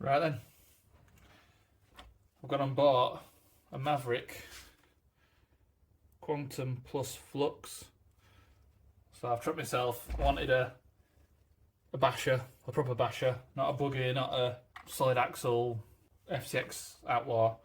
Right then, I've gone and bought a Maverick Quantum Plus Flux. So I've tricked myself. I wanted a basher, a proper basher, not a buggy, not a solid axle FTX Outlaw.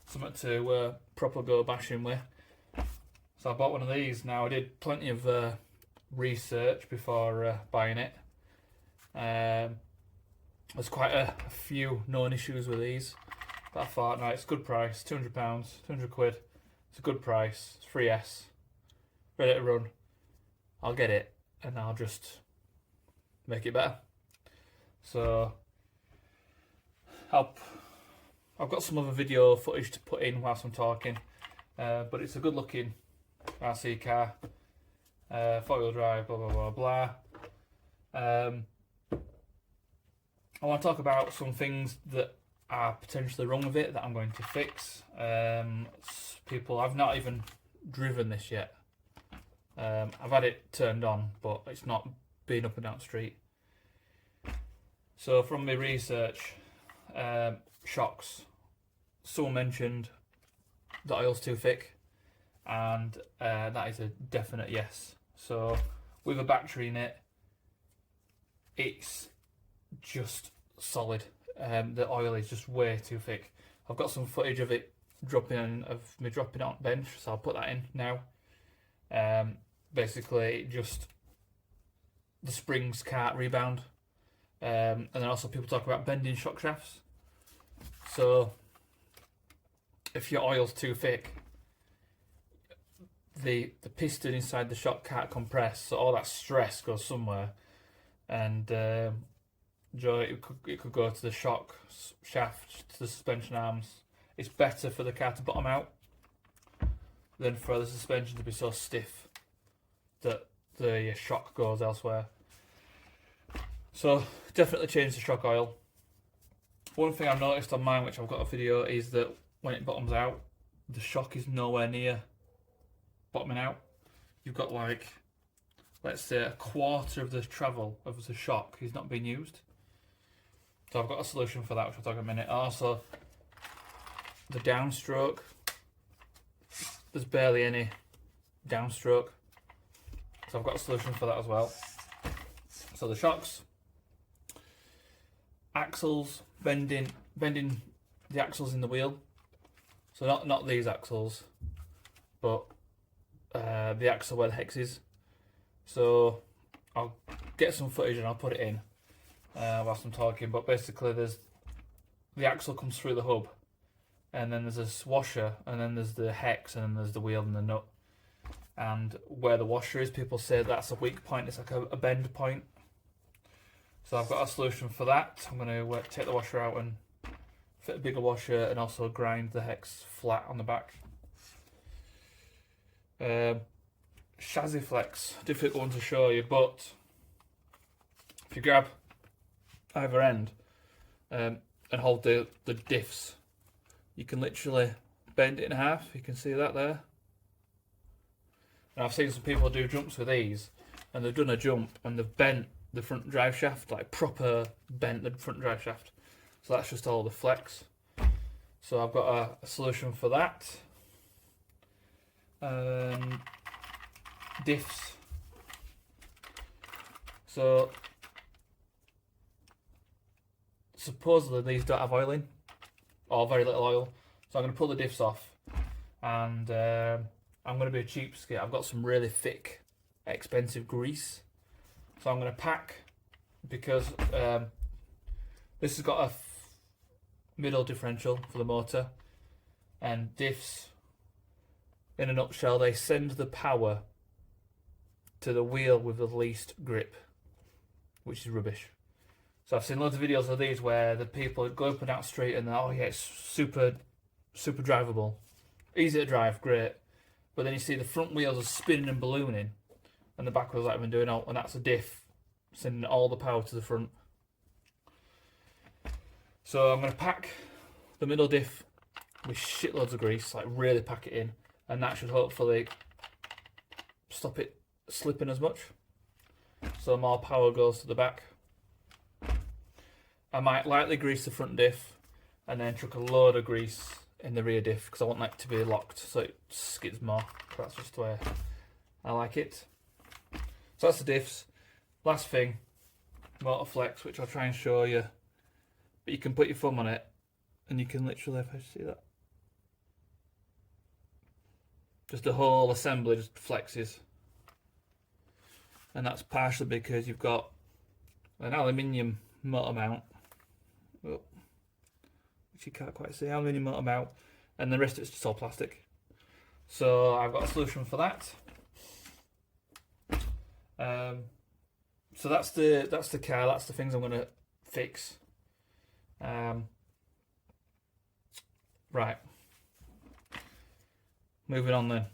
Something to proper go bashing with. So I bought one of these. Now I did plenty of research before buying it. There's quite a few known issues with these, but I thought, no, it's a good price, £200, 200 quid. It's a good price. It's 3S, ready to run. I'll get it and I'll just make it better. So I've got some other video footage to put in whilst I'm talking, but it's a good looking RC car, 4-wheel drive, blah blah blah blah. I want to talk about some things that are potentially wrong with it that I'm going to fix. I've not even driven this yet. I've had it turned on, but it's not been up and down the street. So from my research, shocks. Someone mentioned the oil's too thick, and that is a definite yes. So with a battery in it, it's just solid. The oil is just way too thick. I've got some footage of it dropping it on bench, so I'll put that in now. Basically, the springs can't rebound, and then also people talk about bending shock shafts. So if your oil's too thick, the piston inside the shock can't compress, so all that stress goes somewhere, and it could go to the shock shaft, to the suspension arms. It's better for the car to bottom out than for the suspension to be so stiff that the shock goes elsewhere. So definitely change the shock oil. One thing I've noticed on mine, which I've got a video, is that when it bottoms out, the shock is nowhere near bottoming out. You've got, like, let's say a quarter of the travel of the shock is not being used. So I've got a solution for that, which I'll talk in a minute. Also, the downstroke, there's barely any downstroke, so I've got a solution for that as well. So the shocks, axles, bending the axles in the wheel. So not these axles, but the axle where the hex is. So I'll get some footage and I'll put it in whilst I'm talking. But basically, the axle comes through the hub, and then there's this washer, and then there's the hex, and then there's the wheel and the nut. And where the washer is, people say that's a weak point. It's like a bend point. So I've got a solution for that. I'm going to take the washer out and fit a bigger washer, and also grind the hex flat on the back. Chassis flex, difficult one to show you, but if you grab either end and hold the diffs, you can literally bend it in half. You can see that there. And I've seen some people do jumps with these, and they've done a jump and they've bent the front drive shaft, like proper bent the front drive shaft. So that's just all the flex. So I've got a solution for that. Diffs. So supposedly these don't have oil in, or very little oil. So I'm going to pull the diffs off, and I'm going to be a cheapskate. I've got some really thick, expensive grease. So I'm going to pack, because this has got a middle differential for the motor, and diffs, in a nutshell, they send the power to the wheel with the least grip, which is rubbish. So I've seen loads of videos of these where the people go up and down the street and oh yeah, it's super drivable, easy to drive, great. But then you see the front wheels are spinning and ballooning, and the back wheels haven't been doing all, and that's a diff sending all the power to the front. So I'm going to pack the middle diff with shitloads of grease, like really pack it in, and that should hopefully stop it slipping as much, so more power goes to the back. I might lightly grease the front diff and then chuck a load of grease in the rear diff because I want that to be locked so it skids more. That's just the way I like it. So that's the diffs. Last thing, motor flex, which I'll try and show you. But you can put your thumb on it and you can literally, if I see that, just the whole assembly just flexes. And that's partially because you've got an aluminium motor mount, which you can't quite see, aluminium motor mount, and the rest of it's just all plastic. So I've got a solution for that. So that's the car. That's the things I'm going to fix. Right. Moving on then.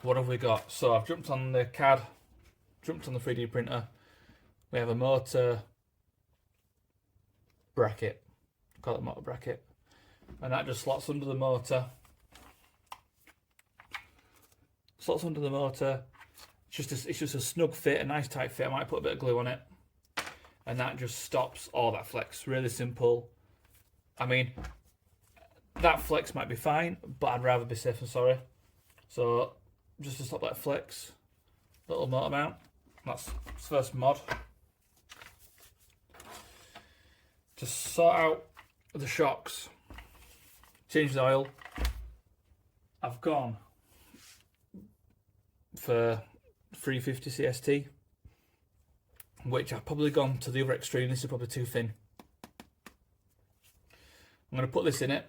What have we got? So I've jumped on the CAD, jumped on the 3D printer. We have a motor bracket. Call it motor bracket, and that just slots under the motor. Slots under the motor. It's just a snug fit, a nice tight fit. I might put a bit of glue on it, and that just stops all that flex. Really simple. I mean, that flex might be fine, but I'd rather be safe than sorry. So just to stop that flex, little motor mount. That's the first mod. To sort out the shocks, change the oil. I've gone for 350 CST, which I've probably gone to the other extreme. This is probably too thin. I'm going to put this in it,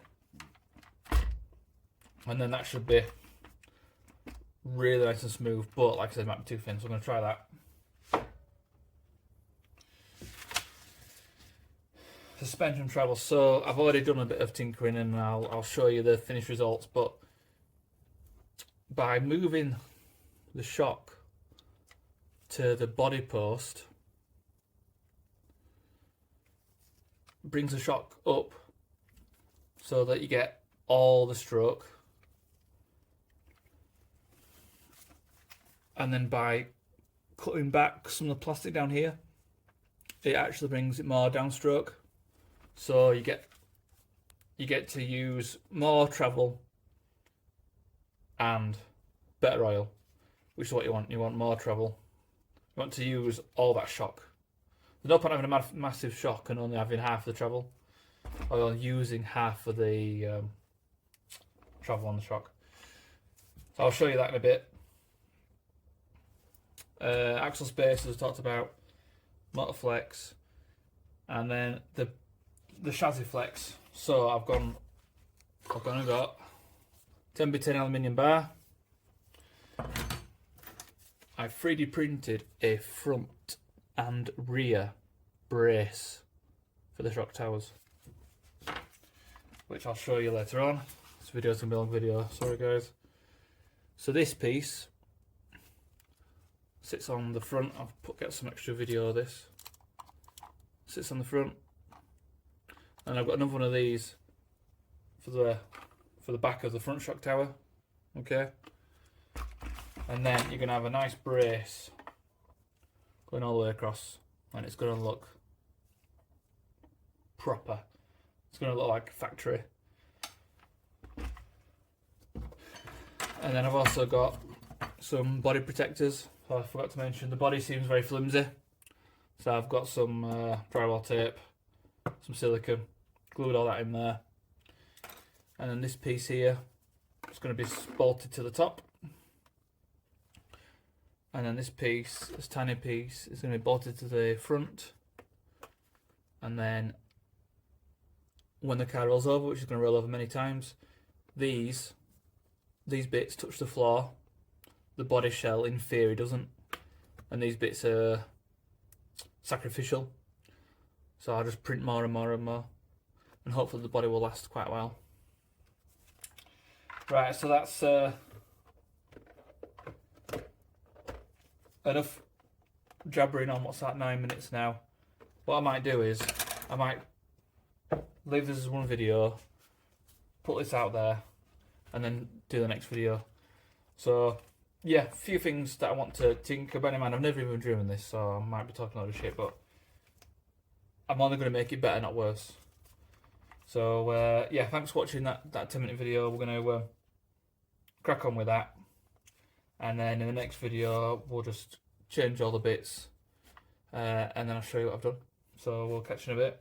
and then that should be really nice and smooth, but like I said, it might be too thin, so I'm going to try that. Suspension travel. So I've already done a bit of tinkering and I'll show you the finished results, but by moving the shock to the body post, brings the shock up so that you get all the stroke, and then by cutting back some of the plastic down here, it actually brings it more downstroke. So you get to use more travel and better oil, which is what you want. You want more travel. You want to use all that shock. There's no point having a massive shock and only having half the travel, or using half of the travel on the shock. So I'll show you that in a bit. Axle space, as I talked about, motor flex, and then the chassis flex. So I've got 10x10 aluminium bar. I've 3D printed a front and rear brace for the shock towers, which I'll show you later on. This video's gonna be a long video, sorry guys. So this piece sits on the front. I've get some extra video of this. Sits on the front. And I've got another one of these for the back of the front shock tower. Okay. And then you're gonna have a nice brace going all the way across, and it's gonna look proper. It's gonna look like a factory. And then I've also got some body protectors. So I forgot to mention, the body seems very flimsy. So I've got some drywall tape, some silicone, glued all that in there. And then this piece here is going to be bolted to the top. And then this piece, this tiny piece, is going to be bolted to the front. And then when the car rolls over, which is going to roll over many times, these bits touch the floor. The body shell, in theory, doesn't. And these bits are sacrificial. So I'll just print more and more and more. And hopefully the body will last quite a while. Right, so that's enough jabbering on. What's that, 9 minutes now? What I might do is, I might leave this as one video, put this out there, and then do the next video. So yeah, a few things that I want to tinker. Bear in mind, I've never even driven this, so I might be talking a lot of shit, but I'm only going to make it better, not worse. So yeah, thanks for watching that 10-minute video. We're going to crack on with that, and then in the next video we'll just change all the bits, and then I'll show you what I've done. So we'll catch you in a bit.